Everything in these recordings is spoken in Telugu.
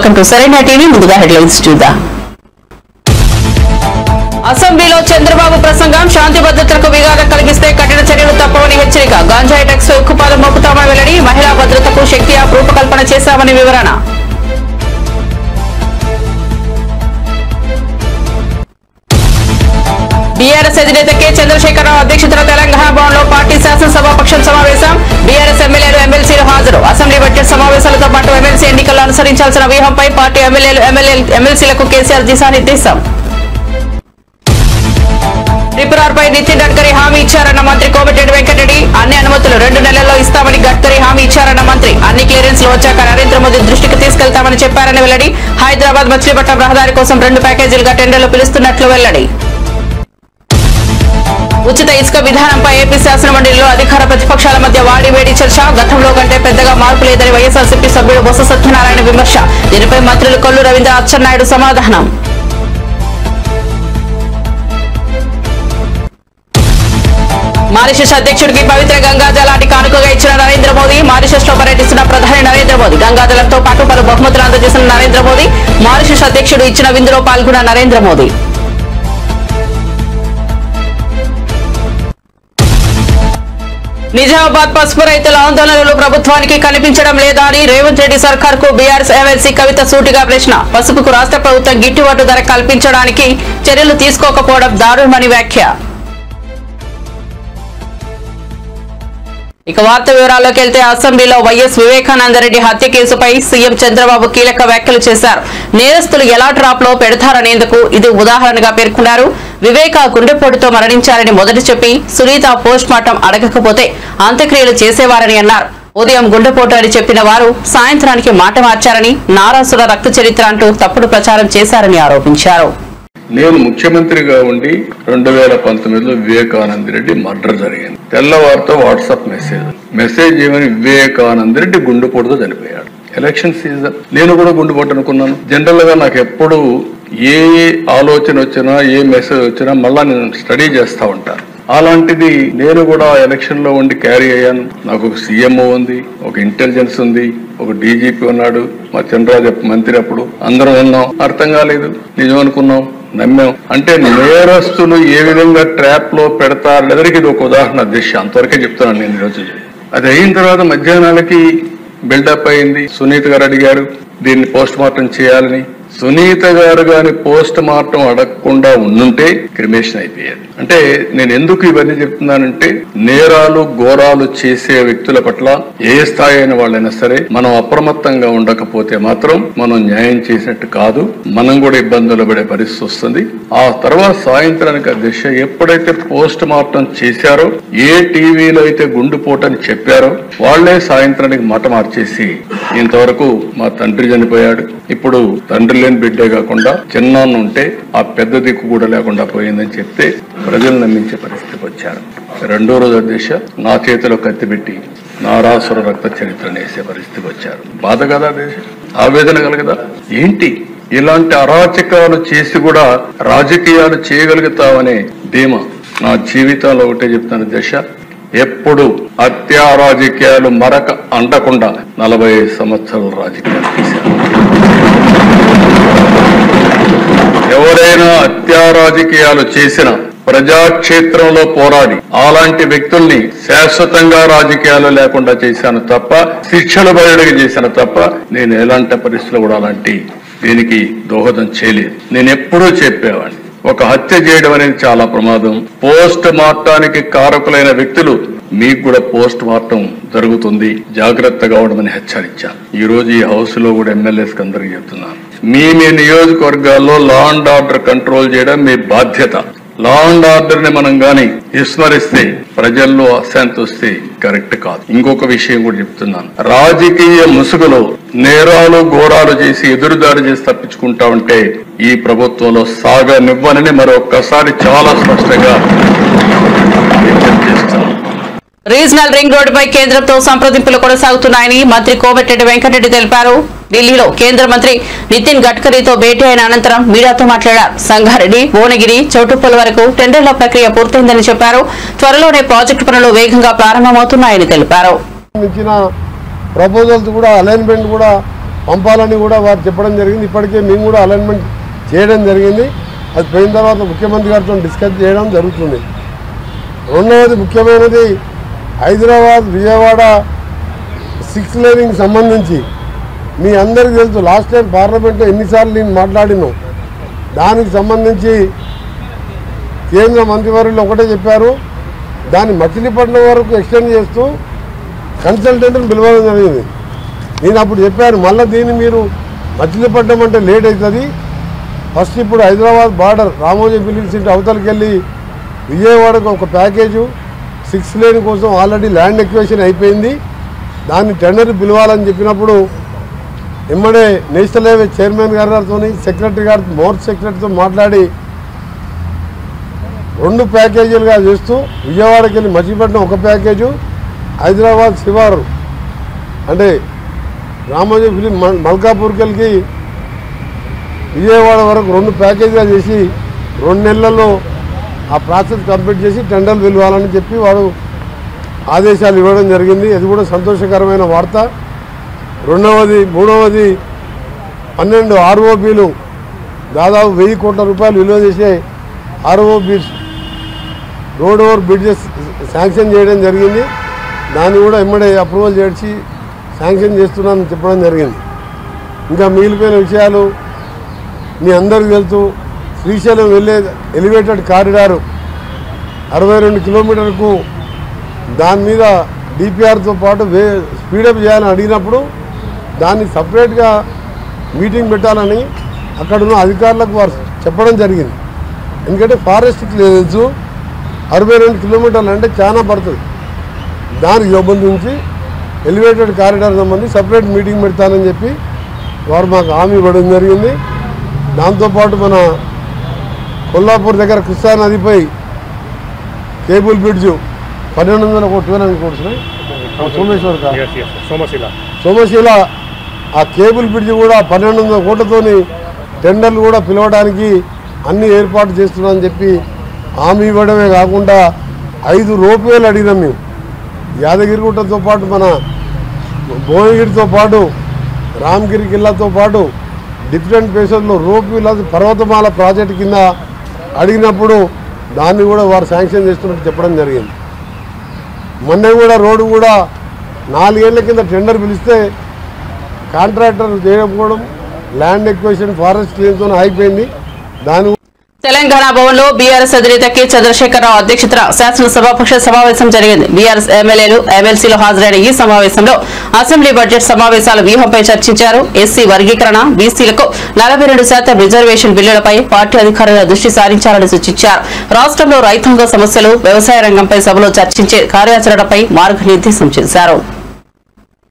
వెల్కమ్ టు సరైన టీవీ. ముందుగా హెడ్లైన్స్ చూద్దాం. అసెంబ్లీలో చంద్రబాబు ప్రసంగం శాంతి భద్రతలకు విఘాతం కలిగిస్తే కఠిన చర్యలు తప్పవని హెచ్చరిక. గాంజాయి ట్యాక్స్ ఉక్కుపాదం మోపుతామని వెల్లడి. మహిళా భద్రతకు శక్తి యాప్ రూపకల్పన చేశామని వివరణ. బీఆర్ఎస్ అధినేత కె చంద్రశేఖరరావు అధ్యక్షతన తెలంగాణ భవన్లో పార్టీ శాసనసభాపక్షం సమావేశం. బీఆర్ఎస్ ఎమ్మెల్యేలు ఎమ్మెల్సీలు హాజరు. అసెంబ్లీ బడ్జెట్ సమావేశాలతో పాటు ఎమ్మెల్సీ ఎన్నికల్లో అనుసరించాల్సిన వ్యూహంపై పార్టీ ఎమ్మెల్యేలు ఎమ్మెల్సీలకు కేసీఆర్ దిశానిర్దేశం. త్రిపురాపై నితిన్ గడ్కరీ హామీ ఇచ్చారన్న మంత్రి కోమటిరెడ్డి వెంకటరెడ్డి. అన్ని అనుమతులు 2 నెలల్లో ఇస్తామని గడ్కరీ హామీ ఇచ్చారన్న మంత్రి. అన్ని క్లియరెన్స్లు వచ్చాక నరేంద్ర మోదీ దృష్టికి తీసుకెళ్తామని చెప్పారని వెల్లడి. హైదరాబాద్ మచిలీపట్నం రహదారి కోసం 2 ప్యాకేజీలుగా టెండర్లు పిలుస్తున్నట్లు వెల్లడి. ఉచిత ఇసుక విధానంపై ఏపీ శాసనమండలిలో అధికార ప్రతిపక్షాల మధ్య వాడివేడి చర్చ. గతంలో కంటే పెద్దగా మార్పు లేదని వైఎస్ఆర్సీపీ సభ్యుడు బొత్స సత్యనారాయణ విమర్శ. దీనిపై మంత్రులు కొల్లు రవీంద్ర, అచ్చెన్నాయుడు సమాధానం. మారిషస్ అధ్యక్షుడికి పవిత్ర గంగాజలాన్ని కానుకగా ఇచ్చిన నరేంద్ర మోదీ. మారిషస్ లో పర్యటిస్తున్న ప్రధాని నరేంద్ర మోదీ. గంగాజలంతో పాటు పలు బహుమతులు అందజేసిన నరేంద్ర మోదీ. మారిషస్ అధ్యక్షుడు ఇచ్చిన విందులో పాల్గొన్న నరేంద్ర మోదీ. నిజామాబాద్ పసుపు రైతుల ఆందోళనలు ప్రభుత్వానికి కనిపించడం లేదా అని రేవంత్ రెడ్డి సర్కార్ కు బీఆర్ఎస్ ఎమ్మెల్సీ కవిత సూటిగా ప్రశ్న. పసుపుకు రాష్ట్ర ప్రభుత్వం గిట్టుబాటు ధర కల్పించడానికి చర్యలు తీసుకోకపోవడం దారుణమని వ్యాఖ్య. ఇక వార్త వివరాల్లోకి వెళ్తే అసెంబ్లీలో వైఎస్ వివేకానందరెడ్డి హత్య కేసుపై సీఎం చంద్రబాబు కీలక వ్యాఖ్యలు చేశారు. నేరస్తులు ఎలా ట్రాప్ లో పెడతారనేందుకు ఇది ఉదాహరణగా పేర్కొన్నారు. వివేక గుండెపోటుతో మరణించారని మొదట చెప్పి సునీత పోస్ట్ మార్టం అడగకపోతే అంత్యక్రియలు చేసేవారని అన్నారు. ఉదయం గుండెపోటు అని చెప్పిన వారు సాయంత్రానికి మాట మార్చారని, నారాసుల రక్త చరిత్ర అంటూ తప్పుడు ప్రచారం చేశారని ఆరోపించారు. నేను ముఖ్యమంత్రిగా ఉండి 2019లో వివేకానంద రెడ్డి మర్డర్ జరిగింది. తెల్లవారితో వాట్సాప్ మెసేజ్ ఏమని, వివేకానంద రెడ్డి గుండెపోటుతో చనిపోయాడు. ఎలక్షన్ సీజన్, నేను కూడా గుండెపోటు అనుకున్నాను. జనరల్ గా నాకు ఎప్పుడు ఏ ఆలోచన వచ్చినా, ఏ మెసేజ్ వచ్చినా మళ్ళా నేను స్టడీ చేస్తా ఉంటాను. అలాంటిది నేను కూడా ఎలక్షన్ లో ఉండి క్యారీ అయ్యాను. నాకు ఒక సీఎంఓ ఉంది, ఒక ఇంటెలిజెన్స్ ఉంది, ఒక డీజీపీ ఉన్నాడు, మా చంద్రరాజు మంత్రి. అప్పుడు అందరం ఉన్నాం. అర్థం కాలేదు, నిజం అనుకున్నాం, నమ్మాం. అంటే నేరస్తులు ఏ విధంగా ట్రాప్ లో పెడతారనేదానికి ఇది ఒక ఉదాహరణ దిశ. అంతవరకే చెప్తున్నాను నేను ఈరోజు. అది అయిన తర్వాత మధ్యాహ్నాలకి బిల్డప్ అయింది. సునీత గారు అడిగారు దీన్ని పోస్ట్ మార్టం చేయాలని. సునీత గారు గాని పోస్ట్ మార్టం అడగకుండా ఉండుంటే క్రిమేషన్ అయిపోయేది. అంటే నేను ఎందుకు ఇవన్నీ చెప్తున్నానంటే, నేరాలు ఘోరాలు చేసే వ్యక్తుల పట్ల ఏ స్థాయి అయిన వాళ్ళైనా సరే మనం అప్రమత్తంగా ఉండకపోతే మాత్రం మనం న్యాయం చేసినట్టు కాదు, మనం కూడా ఇబ్బందులు పడే పరిస్థితి వస్తుంది. ఆ తర్వాత సాయంత్రానికి దిశ ఎప్పుడైతే పోస్ట్ మార్టం చేశారో, ఏ టీవీలో అయితే గుండెపోటని చెప్పారో వాళ్లే సాయంత్రానికి మాట మార్చేసి ఇంతవరకు మా తండ్రి చనిపోయాడు, ఇప్పుడు తండ్రి లేని బిడ్డే కాకుండా చిన్నాన్న ఉంటే ఆ పెద్ద దిక్కు కూడా లేకుండా పోయిందని చెప్తే ప్రజలు నమ్మించే పరిస్థితికి వచ్చారు. 2వ రోజు అధ్యక్ష నా చేతిలో కత్తి పెట్టి నారాసుర రక్త చరిత్రను వేసే పరిస్థితికి వచ్చారు. బాధ కదా దేశ, ఆవేదన కలగదా? ఏంటి ఇలాంటి అరాచకాలు చేసి కూడా రాజకీయాలు చేయగలుగుతామనే ధీమా. నా జీవితంలో ఒకటే చెప్తాను దశ, ఎప్పుడు హత్యా రాజకీయాలు మరక అంటకుండా 45 సంవత్సరాల రాజకీయాలు చేశారు. ఎవరైనా హత్యా రాజకీయాలు చేసిన ప్రజాక్షేత్రంలో పోరాడి అలాంటి వ్యక్తుల్ని శాశ్వతంగా రాజకీయాలు లేకుండా చేశాను తప్ప, శిక్షలు బయటకు చేశాను తప్ప, నేను ఎలాంటి పరిస్థితుల్లో కూడా అలాంటి దీనికి దోహదం చేయలేదు. నేను ఎప్పుడూ చెప్పేవాడిని, ఒక హత్య చేయడం అనేది చాలా ప్రమాదం. పోస్ట్ మార్టానికి కారకులైన వ్యక్తులు మీకు కూడా పోస్ట్ మార్టం జరుగుతుంది, జాగ్రత్తగా ఉండమని హెచ్చరించాను. ఈ రోజు ఈ హౌస్ లో కూడా ఎమ్మెల్యేస్ అందరికీ చెప్తున్నాను, మీ నియోజకవర్గాల్లో లా అండ్ ఆర్డర్ కంట్రోల్ చేయడం మీ బాధ్యత. లా అండ్ ఆర్డర్ ని మనం గాని విస్మరిస్తే ప్రజల్లో అశాంతి వస్తే కరెక్ట్ కాదు. ఇంకొక విషయం కూడా చెప్తున్నాను, రాజకీయ ముసుగులో నేరాలు ఘోరాలు చేసి ఎదురుదారి చేసి తప్పించుకుంటా ఉంటే ఈ ప్రభుత్వంలో సాగనివ్వనని మరొక్కసారి చాలా స్పష్టంగా చేస్తాను. రీజనల్ రింగ్ రోడ్డుపై కేంద్రంతో సంప్రదింపులు కొనసాగుతున్నాయని మంత్రి కోమటిరెడ్డి వెంకటరెడ్డి తెలిపారు. ఢిల్లీలో కేంద్ర మంత్రి నితిన్ గడ్కరీతో భేటీ అయిన అనంతరం మీడియాతో మాట్లాడారు. సంగారెడ్డి, భువనగిరి, చౌటుప్పల్ వరకు టెండర్ల ప్రక్రియ పూర్తయిందని చెప్పారు. త్వరలోనే ప్రాజెక్టు పనులు వేగంగా ప్రారంభమవుతున్నాయని తెలిపారు. ప్రపోజల్స్ కూడా అలైన్మెంట్ కూడా పంపాలని కూడా వారు చెప్పడం జరిగింది. ఇప్పటికే మేము కూడా అలైన్మెంట్ చేయడం జరిగింది. అది పోయిన తర్వాత ముఖ్యమంత్రి గారితో డిస్కస్ చేయడం జరుగుతుంది. రెండవది ముఖ్యమైనది హైదరాబాద్ విజయవాడ 6 లేనింగ్ సంబంధించి మీ అందరికీ తెలుసు. లాస్ట్ టైం పార్లమెంట్లో ఎన్నిసార్లు నేను మాట్లాడినాం. దానికి సంబంధించి కేంద్ర మంత్రివర్యులు ఒకటే చెప్పారు, దాన్ని మచిలీపట్నం వరకు ఎక్స్టెండ్ చేస్తూ కన్సల్టెంట్ని పిలవడం జరిగింది. నేను అప్పుడు చెప్పాను, మళ్ళీ దీన్ని మీరు మచిలీపట్నం అంటే లేట్ అవుతుంది. ఫస్ట్ ఇప్పుడు Hyderabad border Ramoji film city అవతలకి వెళ్ళి విజయవాడకు ఒక ప్యాకేజు 6 లేన్ కోసం ఆల్రెడీ ల్యాండ్ ఎక్వేషన్ అయిపోయింది. దాన్ని టెండర్ పిలవాలని చెప్పినప్పుడు ఎమ్మడే నేషనల్ హైవే చైర్మన్ గారితో సెక్రటరీ గారితో మోర్చ్ సెక్రటరీతో మాట్లాడి 2 ప్యాకేజీలుగా చేస్తూ విజయవాడకి వెళ్ళి మచిలీపట్నం ఒక ప్యాకేజు, హైదరాబాద్ శివారు అంటే రామోజీ ఫిలిం మల్కాపూర్కి వెళ్ళి విజయవాడ వరకు 2 ప్యాకేజీగా చేసి 2 నెలల్లో ఆ ప్రాసెస్ కంప్లీట్ చేసి టెండర్లు పిలవాలని చెప్పి వాడు ఆదేశాలు ఇవ్వడం జరిగింది. అది కూడా సంతోషకరమైన వార్త. మూడవది 12 ఆర్ఓబీలు దాదాపు 1000 కోట్ల రూపాయలు విలువ చేసే ROBs road over bridges sanction చేయడం జరిగింది. దాన్ని కూడా ఎమ్మడే అప్రూవల్ చేసి శాంక్షన్ చేస్తున్నానని చెప్పడం జరిగింది. ఇంకా మిగిలిపోయిన విషయాలు మీ అందరికీ తెలుసు. శ్రీశైలం వెళ్ళే ఎలివేటెడ్ కారిడారు 62 కిలోమీటర్లకు దాని మీద డిపిఆర్తో పాటు స్పీడప్ చేయాలని అడిగినప్పుడు దాన్ని సపరేట్గా మీటింగ్ పెట్టాలని అక్కడున్న అధికారులకు వారు చెప్పడం జరిగింది. ఎందుకంటే ఫారెస్ట్కి తెలుసు 62 కిలోమీటర్లు అంటే చాలా పడుతుంది. దానికి సంబంధించి ఎలివేటెడ్ కారిడార్ సంబంధించి సపరేట్ మీటింగ్ పెడతానని చెప్పి వారు మాకు హామీ ఇవ్వడం జరిగింది. దాంతోపాటు మన కొల్లాపూర్ దగ్గర కృష్ణా నదిపై కేబుల్ బ్రిడ్జు 1200 కోట్స్ సోమశీల ఆ కేబుల్ బ్రిడ్జ్ కూడా 1200 కోట్లతోని టెండర్లు కూడా పిలవడానికి అన్ని ఏర్పాటు చేస్తున్నామని చెప్పి హామీ ఇవ్వడమే కాకుండా 5 రోప్వేలు అడిగినాం మేము. యాదగిరిగుట్టతో పాటు మన భువనగిరితో పాటు రామగిరి కిల్లాతో పాటు డిఫరెంట్ ప్లేసెస్లో రోప్వేల పర్వతమాల ప్రాజెక్టు కింద అడిగినప్పుడు దాన్ని కూడా వారు శాంక్షన్ చేస్తున్నట్టు చెప్పడం జరిగింది. మొన్న కూడా రోడ్డు కూడా 4 ఏళ్ల కింద టెండర్ పిలిస్తే కాంట్రాక్టర్ చేయకపోవడం ల్యాండ్ ఎక్వేషన్ ఫారెస్ట్ క్లీన్తో అయిపోయింది. దాని తెలంగాణ భవన్లో బీఆర్ఎస్ అధినేత కె చంద్రశేఖరరావు అధ్యక్షతన శాసనసభాపక్ష సమావేశం జరిగింది. బీఆర్ఎస్ ఎమ్మెల్యేలు ఎమ్మెల్సీలు హాజరైన ఈ సమావేశంలో అసెంబ్లీ బడ్జెట్ సమావేశాల వ్యూహంపై చర్చించారు. ఎస్సీ వర్గీకరణ, బీసీలకు 42% రిజర్వేషన్ బిల్లులపై పార్టీ అధికారుల దృష్టి సారించాలని సూచించారు. రాష్ట్రంలో రైతాంగ సమస్యలు, వ్యవసాయ రంగంపై సభలో చర్చించే కార్యాచరణపై మార్గనిర్దేశం చేశారు.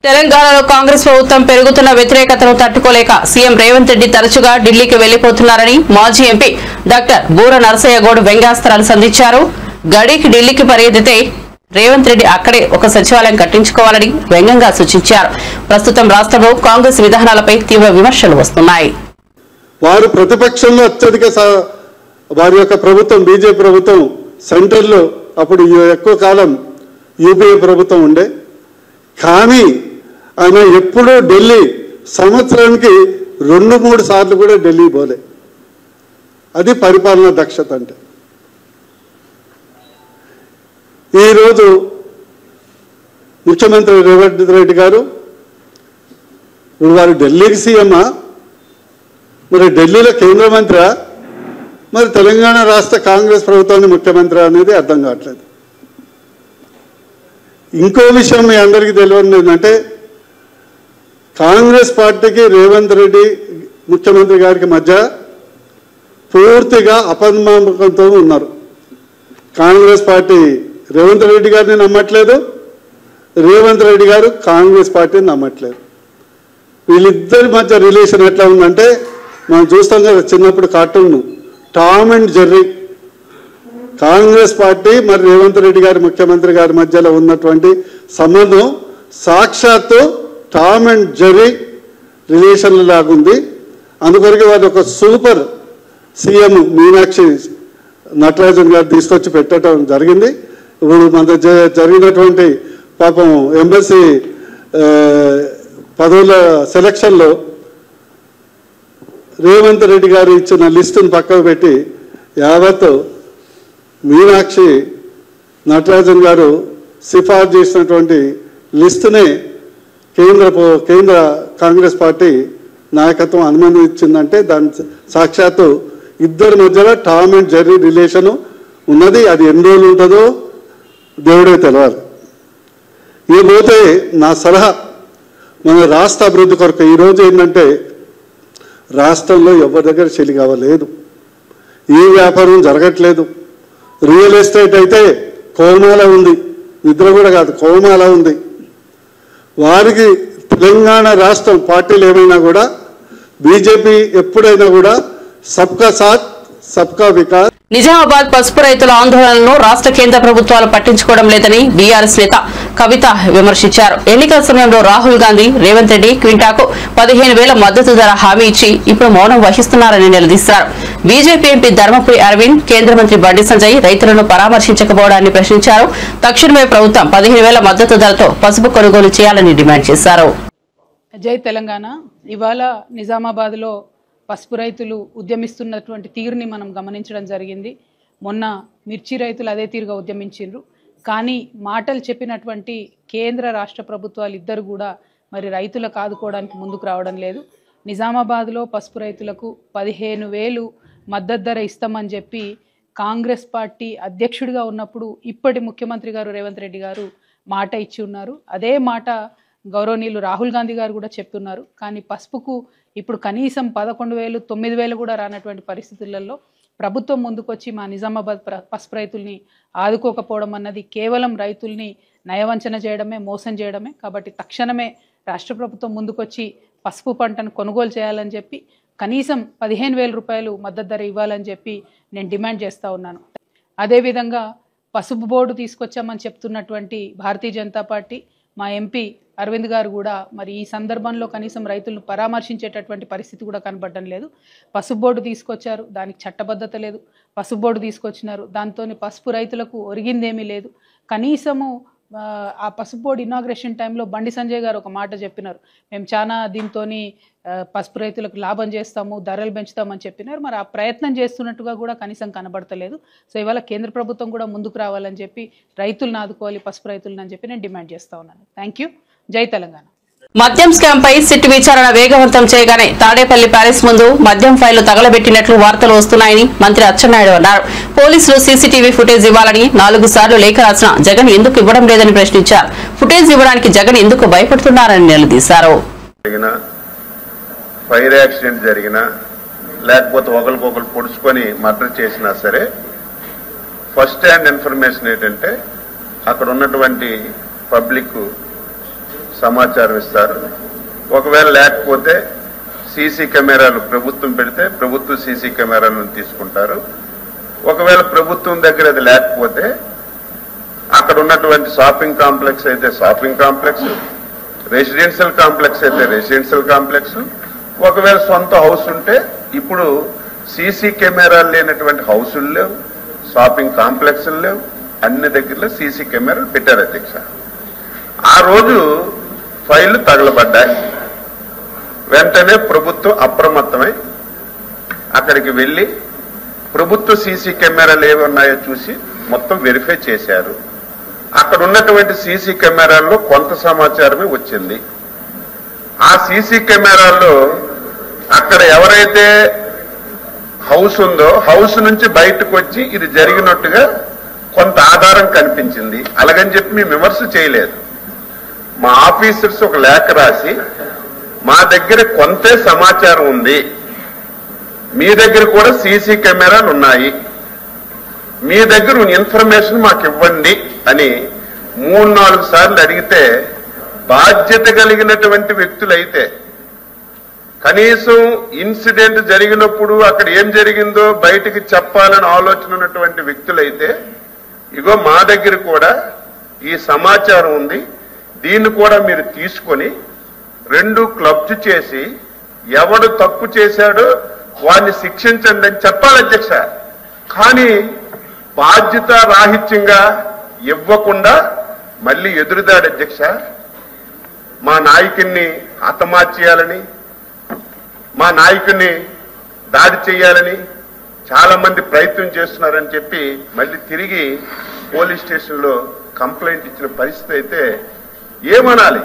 తెలంగాణలో కాంగ్రెస్ ప్రభుత్వం పెరుగుతున్న వ్యతిరేకతను తట్టుకోలేక సీఎం రేవంత్ రెడ్డి తరచుగా ఢిల్లీకి వెళ్లిపోతున్నారని మాజీ ఎంపీ డాక్టర్ బూర నరసయ్య గౌడ్ వ్యంగ్యాస్త్రాలు సంధించారు. గడికి ఢిల్లీకి పరిగెత్తితే రేవంత్ రెడ్డి అక్కడే ఒక సచివాలయం కట్టించుకోవాలని వ్యంగ్యంగా సూచించారు. ప్రస్తుతం రాష్ట్రంలో కాంగ్రెస్ విధానాలపై తీవ్ర విమర్శలు వస్తున్నాయి. వారు ప్రతిపక్షంలో అత్యధిక వారి యొక్క ప్రభుత్వం బీజేపీ ప్రభుత్వం సెంట్రల్లో అప్పుడు ఎక్కువ కాలం యూపీఏ ప్రభుత్వం ఉండే. కానీ ఆయన ఎప్పుడూ ఢిల్లీ సంవత్సరానికి 2-3 సార్లు కూడా ఢిల్లీ పోలే. అది పరిపాలనా దక్షత అంటే. ఈరోజు ముఖ్యమంత్రి రేవంత్ రెడ్డి గారు వారు ఢిల్లీకి సీఎమ్మా, మరి ఢిల్లీలో కేంద్ర మంత్రి, మరి తెలంగాణ రాష్ట్ర కాంగ్రెస్ ప్రభుత్వాన్ని ముఖ్యమంత్రి అనేది అర్థం కావట్లేదు. ఇంకో విషయం మీ అందరికీ తెలియదు ఏంటంటే, కాంగ్రెస్ పార్టీకి రేవంత్ రెడ్డి ముఖ్యమంత్రి గారికి మధ్య పూర్తిగా అపనమ్మకంతో ఉన్నారు. కాంగ్రెస్ పార్టీ రేవంత్ రెడ్డి గారిని నమ్మట్లేదు, రేవంత్ రెడ్డి గారు కాంగ్రెస్ పార్టీని నమ్మట్లేదు. వీళ్ళిద్దరి మధ్య రిలేషన్ ఎట్లా ఉందంటే మనం చూస్తాం కదా, చిన్నప్పుడు cartoon Tom and Jerry. Congress party మరి రేవంత్ రెడ్డి గారి ముఖ్యమంత్రి గారి మధ్యలో ఉన్నటువంటి సంబంధం సాక్షాత్తు టామ్ అండ్ జెర్రీ రిలేషన్ల లాగుంది. అందుకొరకు వాళ్ళు ఒక సూపర్ సీఎం మీనాక్షి నటరాజన్ గారు తీసుకొచ్చి పెట్టడం జరిగింది. ఇప్పుడు మన జరిగినటువంటి పాపం ఎంబసీ పదవుల సెలక్షన్లో రేవంత్ రెడ్డి గారు ఇచ్చిన లిస్టును పక్కకు పెట్టి యావత్ మీనాక్షి నటరాజన్ గారు సిఫార్సు చేసినటువంటి లిస్టునే కేంద్ర కాంగ్రెస్ పార్టీ నాయకత్వం అనుమతించిందంటే దాని సాక్షాత్తు ఇద్దరి మధ్యలో టామ్ అండ్ జెర్రీ రిలేషను ఉన్నది. అది ఎన్ని రోజులు ఉంటుందో దేవుడే తెలవాలి. ఇకపోతే నా సలహా మన రాష్ట్ర అభివృద్ధి కొరకు ఈరోజు ఏంటంటే రాష్ట్రంలో ఎవరి దగ్గర చెలి కావలేదు, ఏ వ్యాపారం జరగట్లేదు. రియల్ ఎస్టేట్ అయితే కోమాల ఉంది, నిద్ర కూడా కాదు కోమాల ఉంది. వారికి తెలంగాణ రాష్ట్రం పార్టీలు ఏమైనా కూడా బీజేపీ ఎప్పుడైనా కూడా సబ్కా సాత్ సబ్కా వికాస్. నిజామాబాద్ పసుపు రైతుల ఆందోళనలను రాష్ట్ర కేంద్ర ప్రభుత్వాలు పట్టించుకోవడం లేదని బీఆర్ఎస్ నేత కవిత విమర్శించారు. ఎన్నికల సమయంలో రాహుల్ గాంధీ, రేవంత్ రెడ్డి క్వింటాకు 15,000 మద్దతు ధర హామీ ఇచ్చి ఇప్పుడు మౌనం వహిస్తున్నారని నిలదీశారు. బీజేపీ ఎంపీ ధర్మపురి అరవింద్, కేంద్ర మంత్రి బండి సంజయ్ రైతులను పరామర్శించకపోవడాన్ని ప్రశ్నించారు. తక్షణమే ప్రభుత్వం 15,000 మద్దతు ధరతో పసుపు కొనుగోలు చేయాలని డిమాండ్ చేశారు. జై తెలంగాణ. ఇవాళ నిజామాబాద్లో పసుపు రైతులు ఉద్యమిస్తున్నటువంటి తీరుని మనం గమనించడం జరిగింది. మొన్న మిర్చి రైతులు అదే తీరుగా ఉద్యమించారు. కానీ మాటలు చెప్పినటువంటి కేంద్ర రాష్ట్ర ప్రభుత్వాలు ఇద్దరు కూడా మరి రైతులకు ఆదుకోవడానికి ముందుకు రావడం లేదు. నిజామాబాద్లో పసుపు రైతులకు 15,000 మద్దతు ధర ఇస్తామని చెప్పి కాంగ్రెస్ పార్టీ అధ్యక్షుడిగా ఉన్నప్పుడు ఇప్పటి ముఖ్యమంత్రి గారు రేవంత్ రెడ్డి గారు మాట ఇచ్చి ఉన్నారు. అదే మాట గౌరవనీయులు రాహుల్ గాంధీ గారు కూడా చెప్తున్నారు. కానీ పసుపుకు ఇప్పుడు కనీసం 11,000, 9,000 కూడా రానటువంటి పరిస్థితులలో ప్రభుత్వం ముందుకొచ్చి మా నిజామాబాద్ పసుపు రైతుల్ని ఆదుకోకపోవడం అన్నది కేవలం రైతుల్ని నయవంచన చేయడమే, మోసం చేయడమే. కాబట్టి తక్షణమే రాష్ట్ర ప్రభుత్వం ముందుకొచ్చి పసుపు పంటను కొనుగోలు చేయాలని చెప్పి కనీసం 15,000 రూపాయలు మద్దతు ధర ఇవ్వాలని చెప్పి నేను డిమాండ్ చేస్తూ ఉన్నాను. అదేవిధంగా పసుపు బోర్డు తీసుకొచ్చామని చెప్తున్నటువంటి భారతీయ జనతా పార్టీ మా ఎంపీ అరవింద్ గారు కూడా మరి ఈ సందర్భంలో కనీసం రైతులను పరామర్శించేటటువంటి పరిస్థితి కూడా కనబడడం లేదు. పసుపు బోర్డు తీసుకొచ్చారు, దానికి చట్టబద్ధత లేదు. పసుపు బోర్డు తీసుకొచ్చినారు, దాంతో పసుపు రైతులకు ఒరిగిందేమీ లేదు. కనీసము ఆ పసుపు బోర్డు ఇనాగ్రేషన్ టైంలో బండి సంజయ్ గారు ఒక మాట చెప్పినారు, మేము చాలా దీంతో పసుపు రైతులకు లాభం చేస్తాము, ధరలు పెంచుతామని చెప్పినారు. మరి ఆ ప్రయత్నం చేస్తున్నట్టుగా కూడా కనీసం కనబడతలేదు. సో ఇవాళ కేంద్ర ప్రభుత్వం కూడా ముందుకు రావాలని చెప్పి రైతులను ఆదుకోవాలి, పసుపు రైతులను అని చెప్పి నేను డిమాండ్ చేస్తా ఉన్నాను. Thank you. జై తెలంగాణ. మద్యం స్కామ్ పై సిట్ విచారణ వేగవంతం చేయగానే తాడేపల్లి ప్యాలెస్ ముందు మద్యం ఫైళ్లు తగలబెట్టినట్లు వార్తలు వస్తున్నాయని మంత్రి అచ్చెన్నాయుడు అన్నారు. పోలీసులు సీసీటీవీ ఫుటేజ్ ఇవ్వాలని 4 సార్లు లేఖ రాసిన జగన్ ఎందుకు ఇవ్వడం లేదని ప్రశ్నించారు. ఫుటేజ్ ఇవ్వడానికి జగన్ ఎందుకు భయపడుతున్నారని నిలదీశారు. ఫైర్ యాక్సిడెంట్ జరిగినా లేకపోతే ఒకరికొకరు పొడుచుకొని మర్డర్ చేసినా సరే ఫస్ట్ హ్యాండ్ ఇన్ఫర్మేషన్ ఏంటంటే అక్కడ ఉన్నటువంటి పబ్లిక్ సమాచారం ఇస్తారు. ఒకవేళ లేకపోతే సీసీ కెమెరాలు ప్రభుత్వం పెడితే ప్రభుత్వ సీసీ కెమెరాలను తీసుకుంటారు. ఒకవేళ ప్రభుత్వం దగ్గర అది లేకపోతే అక్కడ ఉన్నటువంటి షాపింగ్ కాంప్లెక్స్ అయితే షాపింగ్ కాంప్లెక్స్, రెసిడెన్షియల్ కాంప్లెక్స్ అయితే రెసిడెన్షియల్ కాంప్లెక్స్, ఒకవేళ సొంత హౌస్ ఉంటే ఇప్పుడు సీసీ కెమెరాలు లేనటువంటి హౌసులు లేవు, షాపింగ్ కాంప్లెక్స్లు లేవు, అన్ని దగ్గరలో సీసీ కెమెరాలు పెట్టారు అధ్యక్ష. ఆ రోజు ఫైళ్లు తగలబడ్డాయి. వెంటనే ప్రభుత్వం అప్రమత్తమై అక్కడికి వెళ్లి ప్రభుత్వ సీసీ కెమెరాలు ఏవి ఉన్నాయో చూసి మొత్తం వెరిఫై చేశారు. అక్కడ ఉన్నటువంటి సీసీ కెమెరాల్లో కొంత సమాచారమే వచ్చింది. ఆ సీసీ కెమెరాల్లో అక్కడ ఎవరైతే హౌస్ ఉందో హౌస్ నుంచి బయటకు వచ్చి ఇది జరిగినట్టుగా కొంత ఆధారం కనిపించింది. అలాగని చెప్పి మేము విమర్శ చేయలేదు. మా ఆఫీసర్స్ ఒక లేఖ రాసి మా దగ్గర కొంతే సమాచారం ఉంది, మీ దగ్గర కూడా సీసీ కెమెరాలు ఉన్నాయి, మీ దగ్గర ఇన్ఫర్మేషన్ మాకు ఇవ్వండి అని 3-4 సార్లు అడిగితే బాధ్యత కలిగినటువంటి వ్యక్తులైతే కనీసం ఇన్సిడెంట్ జరిగినప్పుడు అక్కడ ఏం జరిగిందో బయటికి చెప్పాలని ఆలోచన ఉన్నటువంటి వ్యక్తులైతే ఇగో మా దగ్గర కూడా ఈ సమాచారం ఉంది, దీన్ని కూడా మీరు తీసుకొని 2 క్లబ్స్ చేసి ఎవడు తప్పు చేశాడో వాడిని శిక్షించండి అని చెప్పాలి అధ్యక్ష. కానీ బాధ్యత రాహిత్యంగా ఇవ్వకుండా మళ్ళీ ఎదురుదాడు అధ్యక్ష. మా నాయకుడిని హతమార్చేయాలని, మా నాయకుడిని దాడి చేయాలని చాలా మంది ప్రయత్నం చేస్తున్నారని చెప్పి మళ్ళీ తిరిగి పోలీస్ స్టేషన్లో కంప్లైంట్ ఇచ్చిన పరిస్థితి అయితే ఏమనాలి?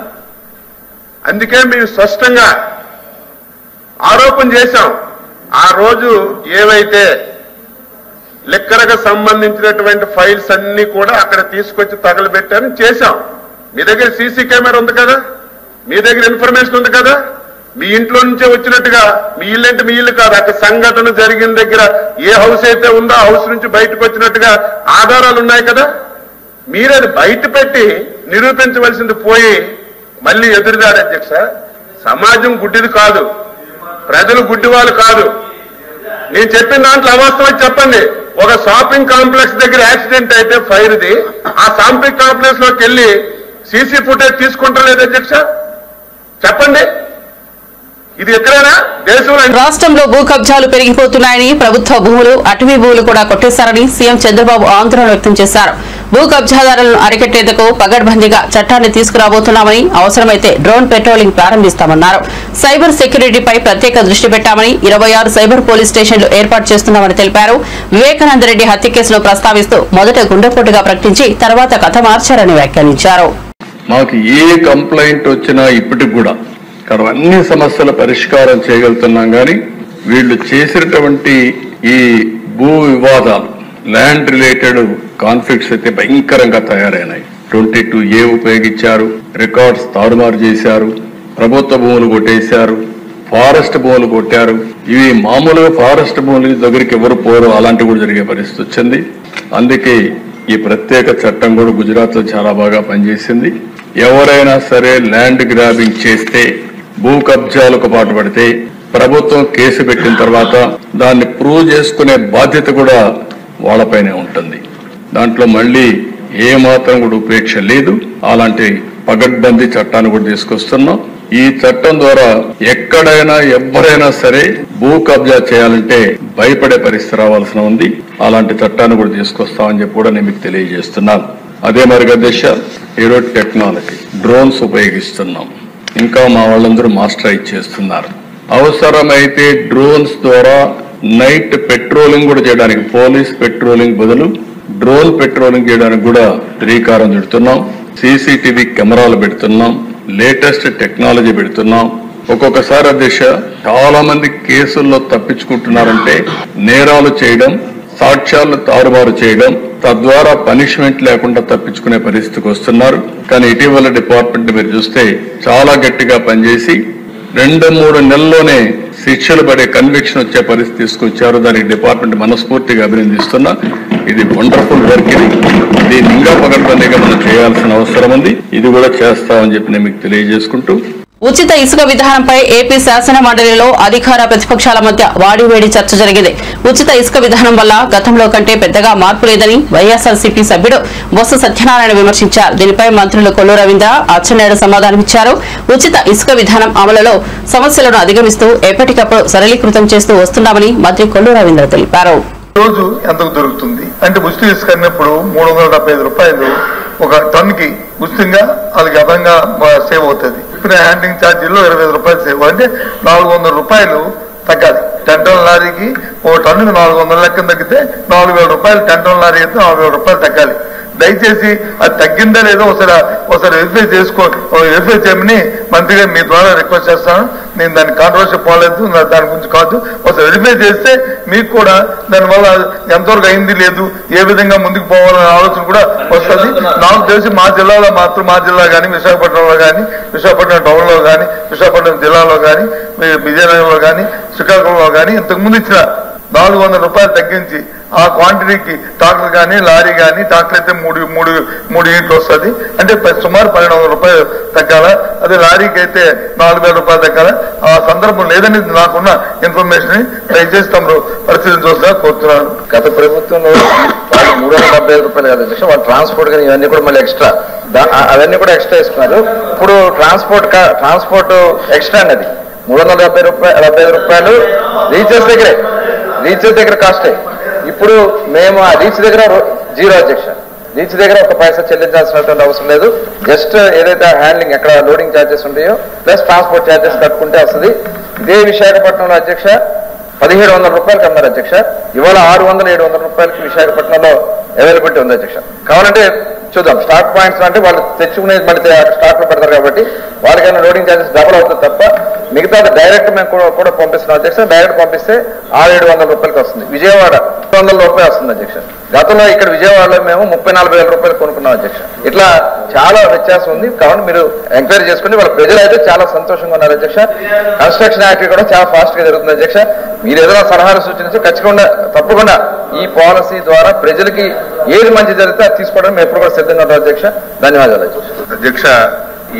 అందుకే మేము స్పష్టంగా ఆరోపణ చేశాం. ఆ రోజు ఏవైతే లెక్కరకు సంబంధించినటువంటి ఫైల్స్ అన్ని కూడా అక్కడ తీసుకొచ్చి తగలబెట్టారని చేశాం. మీ దగ్గర సీసీ కెమెరా ఉంది కదా, మీ దగ్గర ఇన్ఫర్మేషన్ ఉంది కదా, మీ ఇంట్లో నుంచే వచ్చినట్టుగా, మీ ఇల్లు అంటే మీ ఇల్లు కాదు, అక్కడ సంఘటన జరిగిన దగ్గర ఏ హౌస్ అయితే ఉందో ఆ హౌస్ నుంచి బయటకు వచ్చినట్టుగా ఆధారాలు ఉన్నాయి కదా. మీరు అది బయట పెట్టి నిరూపించవలసింది పోయి మళ్ళీ ఎదురుదారు అధ్యక్ష. సమాజం గుడ్డిది కాదు, ప్రజలు గుడ్డి వాళ్ళు కాదు. నేను చెప్పిన దాంట్లో అవాస్తవం చెప్పండి. ఒక షాపింగ్ కాంప్లెక్స్ దగ్గర యాక్సిడెంట్ అయితే ఫైర్ది, ఆ షాపింగ్ కాంప్లెక్స్ లోకి వెళ్ళి సీసీ ఫుటేజ్ తీసుకుంటలేదు అధ్యక్ష, చెప్పండి. ఇది ఎక్కడైనా దేశంలో? రాష్ట్రంలో భూ కబ్జాలు పెరిగిపోతున్నాయని, ప్రభుత్వ భూములు, అటవీ భూములు కూడా కొట్టేశారని సీఎం చంద్రబాబు ఆందోళన వ్యక్తం చేశారు. భూ కబ్జాదారులను అరికట్టేందుకు పగడ్బందీగా చట్టాన్ని తీసుకురాబోతున్నామని, అవసరమైతే డ్రోన్ పెట్రోలింగ్ ప్రారంభిస్తామన్నారు. సైబర్ సెక్యూరిటీపై ప్రత్యేక దృష్టి పెట్టామని, 26 సైబర్ పోలీస్ స్టేషన్లు ఏర్పాటు చేస్తున్నామని తెలిపారు. వివేకానందరెడ్డి హత్య కేసును ప్రస్తావిస్తూ మొదట గుండెపోటుగా ప్రకటించి తర్వాత కథ మార్చారని వ్యాఖ్యానించారు. మాకు ఏ కంప్లైంట్ వచ్చినా ఇప్పటికి కూడా ఇక్కడ అన్ని సమస్యల పరిష్కారం చేయగలుగుతున్నాం. కానీ వీళ్ళు చేసినటువంటి ఈ భూ వివాదాలు, ల్యాండ్ రిలేటెడ్ కాన్ఫ్లిక్ట్స్ అయితే భయంకరంగా తయారైనాయి. 22A ఉపయోగించారు, రికార్డ్స్ తారుమారు చేశారు, ప్రభుత్వ భూములు కొట్టేశారు, ఫారెస్ట్ భూములు కొట్టారు. ఇవి మామూలుగా ఫారెస్ట్ భూముల దగ్గరికి ఎవరు పోరు, అలాంటివి కూడా జరిగే పరిస్థితి వచ్చింది. అందుకే ఈ ప్రత్యేక చట్టం కూడా గుజరాత్ లో చాలా బాగా పనిచేసింది. ఎవరైనా సరే ల్యాండ్ గ్రాబింగ్ చేస్తే, భూ కబ్జాలకు పాటుపడితే ప్రభుత్వం కేసు పెట్టిన తర్వాత దాన్ని ప్రూవ్ చేసుకునే బాధ్యత కూడా వాళ్ళపైనే ఉంటుంది. దాంట్లో మళ్ళీ ఏ మాత్రం కూడా ఉపేక్ష లేదు. అలాంటి పగడ్బందీ చట్టాన్ని కూడా తీసుకొస్తున్నాం. ఈ చట్టం ద్వారా ఎక్కడైనా ఎవరైనా సరే భూ కబ్జా చేయాలంటే భయపడే పరిస్థితి రావాల్సిన ఉంది. అలాంటి చట్టాన్ని కూడా తీసుకొస్తామని చెప్పి కూడా నేను మీకు తెలియజేస్తున్నాను. అదే మరిగా దిశ ఈరోజు టెక్నాలజీ, డ్రోన్స్ ఉపయోగిస్తున్నాం. ఇంకా మా వాళ్ళందరూ మాస్టరైజ్ చేస్తున్నారు. అవసరమైతే డ్రోన్స్ ద్వారా నైట్ పెట్రోలింగ్ కూడా చేయడానికి, పోలీస్ పెట్రోలింగ్ బదులు డ్రోన్ పెట్రోలింగ్ చేయడానికి కూడా శ్రీకారం చుడుతున్నాం. సీసీటీవీ కెమెరాలు పెడుతున్నాం, లేటెస్ట్ టెక్నాలజీ పెడుతున్నాం. ఒక్కొక్కసారి దిశ చాలా మంది కేసుల్లో తప్పించుకుంటున్నారంటే నేరాలు చేయడం, సాక్ష్యాలను తారుమారు చేయడం, తద్వారా పనిష్మెంట్ లేకుండా తప్పించుకునే పరిస్థితికి వస్తున్నారు. కానీ ఇటీవల డిపార్ట్మెంట్ మీరు చూస్తే చాలా గట్టిగా పనిచేసి 2-3 నెలల్లోనే శిక్షలు పడే కన్విక్షన్ వచ్చే పరిస్థితి తీసుకొచ్చారు. దానికి డిపార్ట్మెంట్ మనస్ఫూర్తిగా అభినందిస్తున్నా. ఇది వండర్ఫుల్ వర్క్. దీన్ని ఇంకా పగడ్బందీగా మనం చేయాల్సిన అవసరం ఉంది. ఇది కూడా చేస్తామని చెప్పి నేను మీకు తెలియజేసుకుంటూ, ఉచిత ఇసుక విధానంపై ఏపీ శాసన మండలిలో అధికార ప్రతిపక్షాల మధ్య వాడివేడి చర్చ జరిగింది. ఉచిత ఇసుక విధానం వల్ల గతంలో కంటే పెద్దగా మార్పు లేదని వైఎస్ఆర్సీపీ సభ్యుడు బొత్స సత్యనారాయణ విమర్శించారు. దీనిపై మంత్రులు కొల్లు రవీంద్ర, అచ్చెన్నాయుడు సమాధానమిచ్చారు. ఉచిత ఇసుక విధానం అమలులో సమస్యలను అధిగమిస్తూ ఎప్పటికప్పుడు సరళీకృతం చేస్తూ వస్తున్నామని మంత్రి కొల్లు రవీంద్ర తెలిపారు. రోజు ఎంతకు దొరుకుతుంది అంటే ఉచిత ఇసుక అన్నప్పుడు 375 రూపాయలు ఒక టన్ కి ఉచితంగా వాళ్ళకి అదనంగా సేవ్ అవుతుంది. ఇప్పుడు హ్యాండింగ్ ఛార్జీల్లో 25 రూపాయలు సేవ్, అంటే 400 రూపాయలు తగ్గాలి. 10 టన్నుల లారీకి ఒక టన్నుకి 400 లెక్కన తగ్గితే 4000 రూపాయలు, 10 టన్నుల లారీ అయితే 4000 రూపాయలు తగ్గాలి. దయచేసి అది తగ్గిందా లేదో ఒకసారి వెరిఫై చేయమని మంత్రిగా మీ ద్వారా రిక్వెస్ట్ చేస్తాను. నేను దాన్ని కాంట్రవర్సీ పోలేదు, దాని గురించి కాదు. ఒకసారి వెరిఫై చేస్తే మీకు కూడా దానివల్ల ఎంతవరకు అయింది లేదు, ఏ విధంగా ముందుకు పోవాలనే ఆలోచన కూడా వస్తుంది. నాకు తెలిసి మా జిల్లాలో మాత్రం, మా జిల్లా కానీ, విశాఖపట్నంలో కానీ, విశాఖపట్నం టౌన్లో కానీ, విశాఖపట్నం జిల్లాలో కానీ, విజయనగరంలో కానీ, శ్రీకాకుళంలో కానీ ఇంతకుముందు ఇచ్చిన 400 రూపాయలు తగ్గించి ఆ క్వాంటిటీకి ట్రాక్టర్ కానీ, లారీ కానీ, ట్రాక్టర్ అయితే మూడు యూనిట్లు వస్తుంది, అంటే సుమారు 1200 రూపాయలు తగ్గాల. అదే లారీకి అయితే 4000 రూపాయలు తగ్గాల. ఆ సందర్భం లేదని నాకున్న ఇన్ఫర్మేషన్ దయచేసి తమరు పరిస్థితిని చూస్తా కోరుతున్నాను. గత ప్రభుత్వంలో వాళ్ళు 375 రూపాయలు కాదు అధ్యక్ష, వాళ్ళు ట్రాన్స్పోర్ట్ కానీ ఇవన్నీ కూడా మళ్ళీ ఎక్స్ట్రా, అవన్నీ కూడా ఎక్స్ట్రా ఇస్తున్నారు. ఇప్పుడు ట్రాన్స్పోర్ట్ ఎక్స్ట్రా అన్నది 375 రూపాయలు రీచెస్ దగ్గర కాస్టే. ఇప్పుడు మేము ఆ రీచ్ దగ్గర 0 అధ్యక్ష. రీచ్ దగ్గర ఒక పైసా చెల్లించాల్సినటువంటి అవసరం లేదు. జస్ట్ ఏదైతే హ్యాండ్లింగ్ ఎక్కడ లోడింగ్ ఛార్జెస్ ఉంటాయో ప్లస్ ట్రాన్స్పోర్ట్ ఛార్జెస్ కట్టుకుంటే వస్తుంది. ఇదే విశాఖపట్నంలో అధ్యక్ష 1700 రూపాయలకి అన్నారు అధ్యక్ష. ఇవాళ 600-700 రూపాయలకి విశాఖపట్నంలో అవైలబిలిటీ ఉంది అధ్యక్ష. కావాలంటే చూద్దాం. స్టాక్ పాయింట్స్ అంటే వాళ్ళు తెచ్చుకునేది మళ్ళీ స్టాక్ లో పెడతారు కాబట్టి వాళ్ళకైనా లోడింగ్ ఛార్జెస్ డబుల్ అవుతుంది తప్ప మిగతా డైరెక్ట్ మేము కూడా పంపిస్తున్నాం అధ్యక్ష. డైరెక్ట్ పంపిస్తే 600-700 రూపాయలకి వస్తుంది. విజయవాడ 200 రూపాయలు వస్తుంది అధ్యక్ష. గతంలో ఇక్కడ విజయవాడలో మేము 30-40 వేల రూపాయలు కొనుక్కున్నాం అధ్యక్ష. ఇట్లా చాలా వ్యత్యాసం ఉంది. కాబట్టి మీరు ఎంక్వైరీ చేసుకుని వాళ్ళ ప్రజలు అయితే చాలా సంతోషంగా ఉన్నారు అధ్యక్ష. కన్స్ట్రక్షన్ యాక్టివిటీ కూడా చాలా ఫాస్ట్ గా జరుగుతుంది అధ్యక్ష. మీరు ఏదైనా సలహాలు సూచించి ఖచ్చితంగా తప్పకుండా ఈ పాలసీ ద్వారా ప్రజలకి ఏది మంచి జరిగితే అది తీసుకోవడం మేము ఎప్పుడు కూడా సిద్ధంగా ఉంటాం అధ్యక్ష. ధన్యవాదాలు అధ్యక్ష.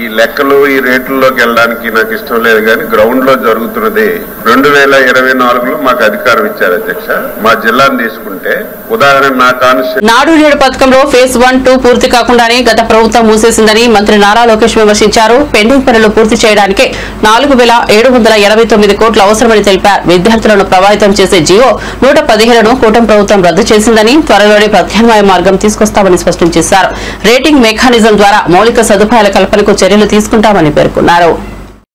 ఈ లెక్కలు ఈ రేట్లలోకి వెళ్ళడానికి నాకు ఇష్టం లేదు, కానీ గ్రౌండ్ లో జరుగుతున్నది 2024లో మాకు అధికారం ఇచ్చారు అధ్యక్ష. మా జిల్లాను తీసుకుంటే ఉదాహరణ నా కాన్స్టిట్యూషన్ నాడు నేడు పథకంలో ఫేజ్ 1-2 పూర్తి కాకుండానే గత ప్రభుత్వం మూసేసిందని మంత్రి నారా లోకేష్ విమర్శించారు. పెండింగ్ పనులు పూర్తి చేయడానికి 4,789 కోట్లు అవసరమని తెలిపారు. విద్యార్థులను ప్రభావితం చేసే జియో 117ను కూటమి ప్రభుత్వం రద్దు చేసిందని, త్వరలోనే ప్రత్యామ్నాయ మార్గం తీసుకొస్తామని స్పష్టం చేశారు. రేటింగ్ మెకానిజం ద్వారా మౌలిక సదుపాయాల కల్పనకు చర్యలు తీసుకుంటామని పేర్కొన్నారు.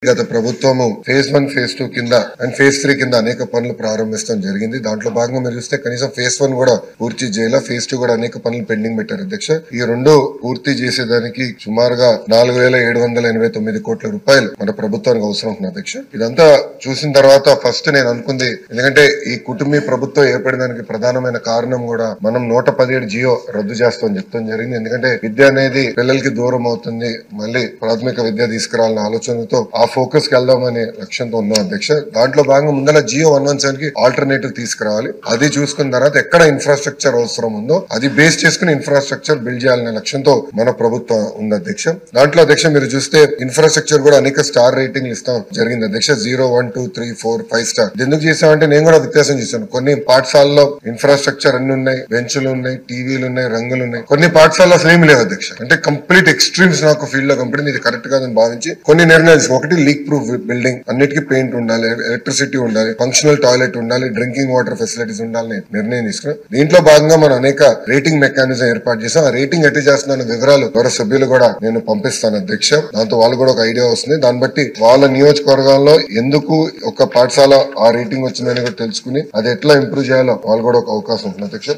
గత ప్రభుత్వము ఫేజ్ 1, ఫేజ్ 2 కింద అండ్ ఫేజ్ 3 కింద అనేక పనులు ప్రారంభించడం జరిగింది. దాంట్లో భాగంగా మీరు చూస్తే కనీసం ఫేజ్ 1 కూడా పూర్తి చేయాల, ఫేజ్ 2 కూడా అనేక పనులు పెండింగ్ పెట్టారు అధ్యక్ష. ఈ రెండు పూర్తి చేసేదానికి సుమారుగా 4,789 కోట్ల రూపాయలు మన ప్రభుత్వానికి అవసరం ఉంటుంది అధ్యక్ష. ఇదంతా చూసిన తర్వాత ఫస్ట్ నేను అనుకుంది, ఎందుకంటే ఈ కుటుంబీ ప్రభుత్వం ఏర్పడడానికి ప్రధానమైన కారణం కూడా మనం 117 జియో రద్దు చేస్తామని చెప్తాం జరిగింది. ఎందుకంటే విద్య అనేది పిల్లలకి దూరం అవుతుంది, మళ్ళీ ప్రాథమిక విద్య తీసుకురావాలన్న ఆలోచనతో ఆ ఫోకస్ కి వెళ్దామనే లక్ష్యంతో ఉన్నాం అధ్యక్ష. దాంట్లో భాగంగా ముందర జియో 117 కి ఆల్టర్నేటివ్ తీసుకురావాలి. అది చూసుకున్న తర్వాత ఎక్కడ ఇన్ఫ్రాస్ట్రక్చర్ అవసరం ఉందో అది బేస్ చేసుకుని ఇన్ఫ్రాస్ట్రక్చర్ బిల్డ్ చేయాలనే లక్ష్యంతో మన ప్రభుత్వం ఉంది అధ్యక్ష. దాంట్లో అధ్యక్ష మీరు చూస్తే ఇన్ఫ్రాస్ట్రక్చర్ కూడా అనేక స్టార్ రేటింగ్లు ఇస్తాం జరిగింది అధ్యక్ష. 0, 1, 2, 3, 4, 5 స్టార్. ఎందుకు చేసామంటే నేను కూడా వ్యత్యాసం చేశాను. కొన్ని పాఠశాలలో ఇన్ఫ్రాస్ట్రక్చర్ అన్ని ఉన్నాయి, బెంచ్లు ఉన్నాయి, టీవీలు ఉన్నాయి, రంగులు ఉన్నాయి. కొన్ని పాఠశాలలో అసలు ఏమి లేవు అధ్యక్ష. అంటే కంప్లీట్ ఎక్స్ట్రీమ్స్ నాకు ఫీల్డ్ లో కంపెనీ ఇది కరెక్ట్ కాదని భావించి కొన్ని నిర్ణయాలు. ఒకటి లీక్ ప్రూఫ్ బిల్డింగ్, అన్నిటికీ పెయింట్ ఉండాలి, ఎలక్ట్రిసిటీ ఉండాలి, ఫంక్షనల్ టాయిలెట్ ఉండాలి, డ్రింకింగ్ వాటర్ ఫెసిలిటీస్ ఉండాలని నిర్ణయం తీసుకున్నాం. దీంట్లో భాగంగా మనం అనేక రేటింగ్ మెకానిజం ఏర్పాటు చేసాం. ఆ రేటింగ్ ఎట్టి చేస్తున్న వివరాలు గౌరవ సభ్యులు కూడా నేను పంపిస్తాను అధ్యక్ష. దాంతో వాళ్ళు కూడా ఒక ఐడియా వస్తుంది. దాన్ని బట్టి వాళ్ళ నియోజకవర్గాల్లో ఎందుకు ఒక పాఠశాల ఆ రేటింగ్ వచ్చిందని కూడా తెలుసుకుని అది ఎట్లా ఇంప్రూవ్ చేయాలో వాళ్ళు కూడా ఒక అవకాశం ఉంటుంది అధ్యక్ష.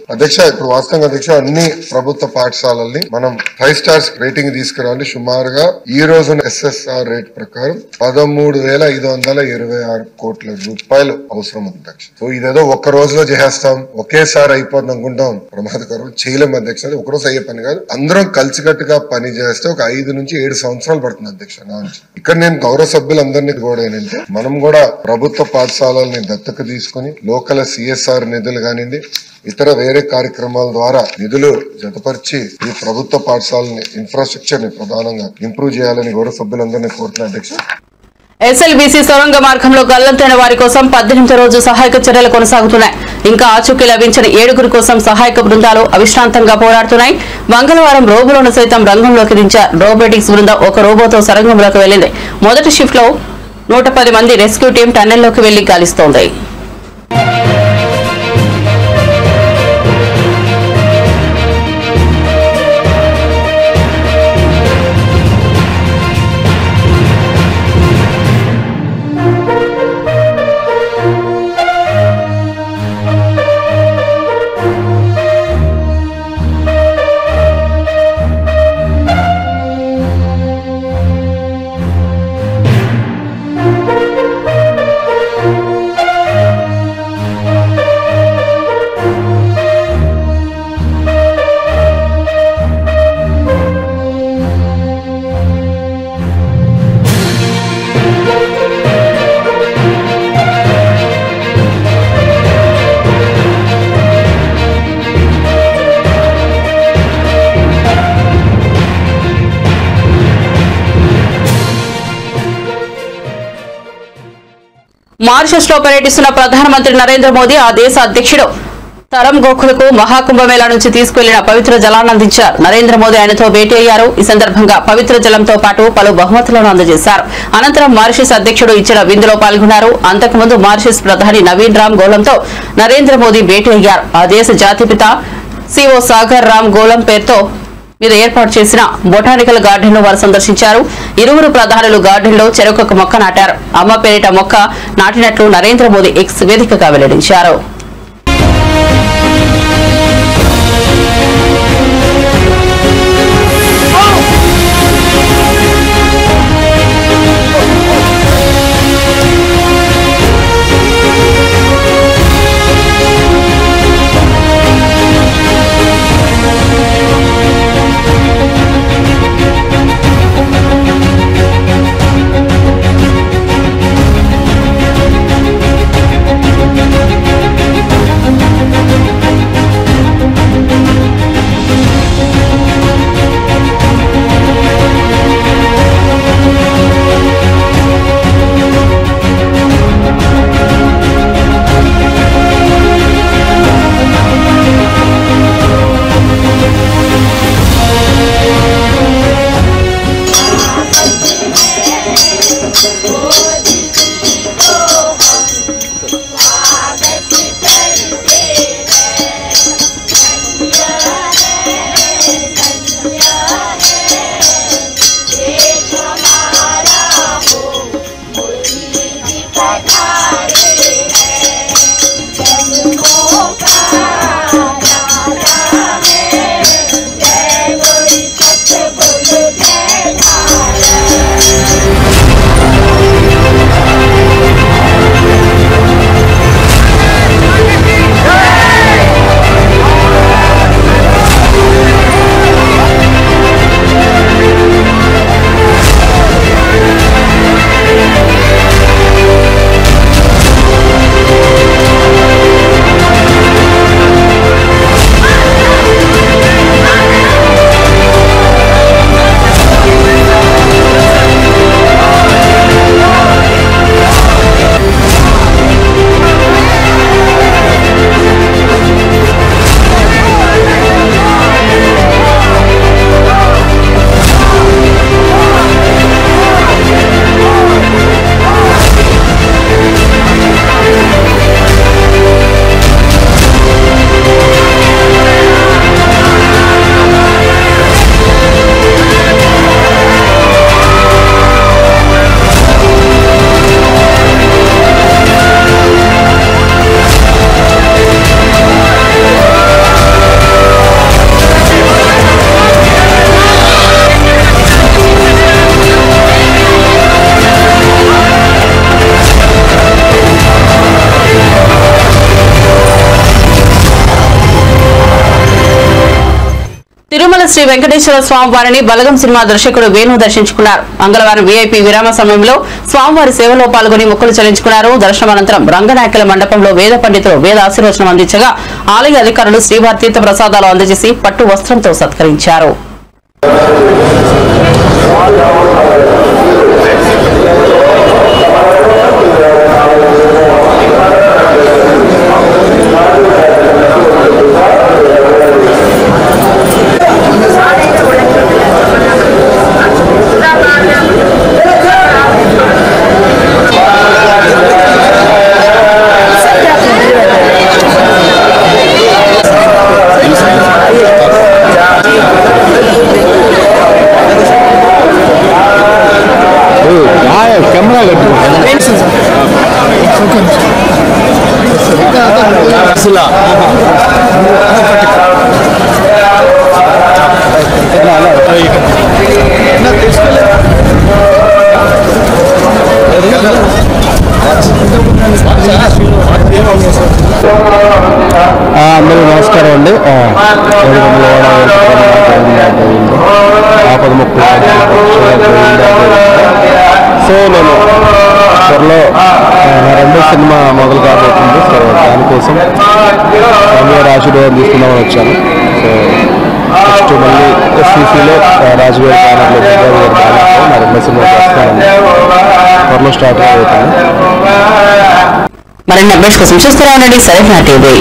ఇప్పుడు వాస్తవంగా అధ్యక్ష అన్ని ప్రభుత్వ పాఠశాలల్ని మనం 5 స్టార్స్ రేటింగ్ తీసుకురావాలి. సుమారుగా ఈ రోజు SSR రేట్ ప్రకారం 13,526 కోట్ల రూపాయలు అవసరం ఉంది అధ్యక్ష. సో ఇదేదో ఒక్క రోజులో చేసేస్తాం, ఒకేసారి అయిపోతుంది అనుకుంటాం, ప్రమాదకరం. చేయలేము అధ్యక్ష. అది ఒకరోజు అయ్యే పని కాదు. అందరం కలిసికట్టుగా పని చేస్తే ఒక 5 నుంచి 7 సంవత్సరాలు పడుతుంది అధ్యక్ష. ఇక్కడ నేను గౌరవ సభ్యులందరినీ కూడా ఏంటంటే మనం కూడా ప్రభుత్వ పాఠశాలల్ని దత్తత తీసుకుని లోకల్ CSR నిధులు కానివ్వండి, ఇతర వేరే కార్యక్రమాల ద్వారా నిధులు జతపరిచి ఈ ప్రభుత్వ పాఠశాలని ఇన్ఫ్రాస్ట్రక్చర్ ని ప్రధానంగా ఇంప్రూవ్ చేయాలని గౌరవ సభ్యులందరినీ కోరుతున్నా అధ్యక్ష. SLBC సొరంగ మార్గంలో గల్లంతైన వారి కోసం 18వ రోజు సహాయక చర్యలు కొనసాగుతున్నాయి. ఇంకా ఆచూకీ లభించిన 7గురి కోసం సహాయక బృందాలు అవిశ్రాంతంగా పోరాడుతున్నాయి. మంగళవారం రోబోలను సైతం రంగంలోకి దించారు. రోబోటిక్స్ బృందం ఒక రోబోతో సొరంగంలోకి వెళ్లింది. మొదటి షిఫ్ట్ లో 110 మంది రెస్క్యూ టీం టన్నెల్లోకి వెళ్లి గాలిస్తోంది. మారిషస్ లో పర్యటిస్తున్న ప్రధానమంత్రి నరేంద్ర మోదీ ఆ దేశ అధ్యక్షుడు తరం గోఖులకు మహాకుంభమేళా నుంచి తీసుకెళ్లిన పవిత్ర జలాన్ని అందించారు. నరేంద్ర మోదీ ఆయనతో భేటీ అయ్యారు. ఈ సందర్భంగా పవిత్ర జలంతో పాటు పలు బహుమతులను అందజేశారు. అనంతరం మారిషస్ అధ్యక్షుడు ఇచ్చిన విందులో పాల్గొన్నారు. అంతకుముందు మారిషస్ ప్రధాని నవీన్ రామ్ గోలంతో నరేంద్ర మోదీ భేటీ అయ్యారు. ఆ దేశ జాతిపిత సిఓ సాగర్ రామ్ గోలం పేరుతో మీద ఏర్పాటు చేసిన బొటానికల్ గార్డెన్ ను వారు సందర్శించారు. ఇరువురు ప్రధానులు గార్డెన్ లో చెరొక మొక్క నాటారు. అమ్మ పేరిట మొక్క నాటినట్లు నరేంద్ర మోదీ ఎక్స్ వేదికగా వెల్లడించారు. తిరుమల శ్రీ వెంకటేశ్వర స్వామి వారిని బలగం సినిమా దర్శకుడు వేణు దర్శించుకున్నారు. మంగళవారం వీఐపీ విరామ సమయంలో స్వామివారి సేవలో పాల్గొని మొక్కులు చెల్లించుకున్నారు. దర్శనానంతరం రంగనాయకుల మండపంలో వేద పండితులు వేద ఆశీర్వచనం అందించగా ఆలయ అధికారులు శ్రీవారి తీర్థ ప్రసాదాలు అందజేసి పట్టు వస్త్రంతో సత్కరించారు. అందరూ నమస్కారం అండి. సో నేను త్వరలో రెండో సినిమా మొదలు కాబోతుంది. సో దానికోసం ఆశీర్వాదం తీసుకుందామని వచ్చాను. సో నెక్స్ట్ మళ్ళీ ఎస్సీసీలో రాజుగారి బ్యానర్లో నా రెండో సినిమా చేస్తానండి. త్వరలో స్టార్ట్ అవుతాను. మరిన్ని అప్డేట్స్ కోసం చూస్తూనే ఉండండి సరైన టీవీ.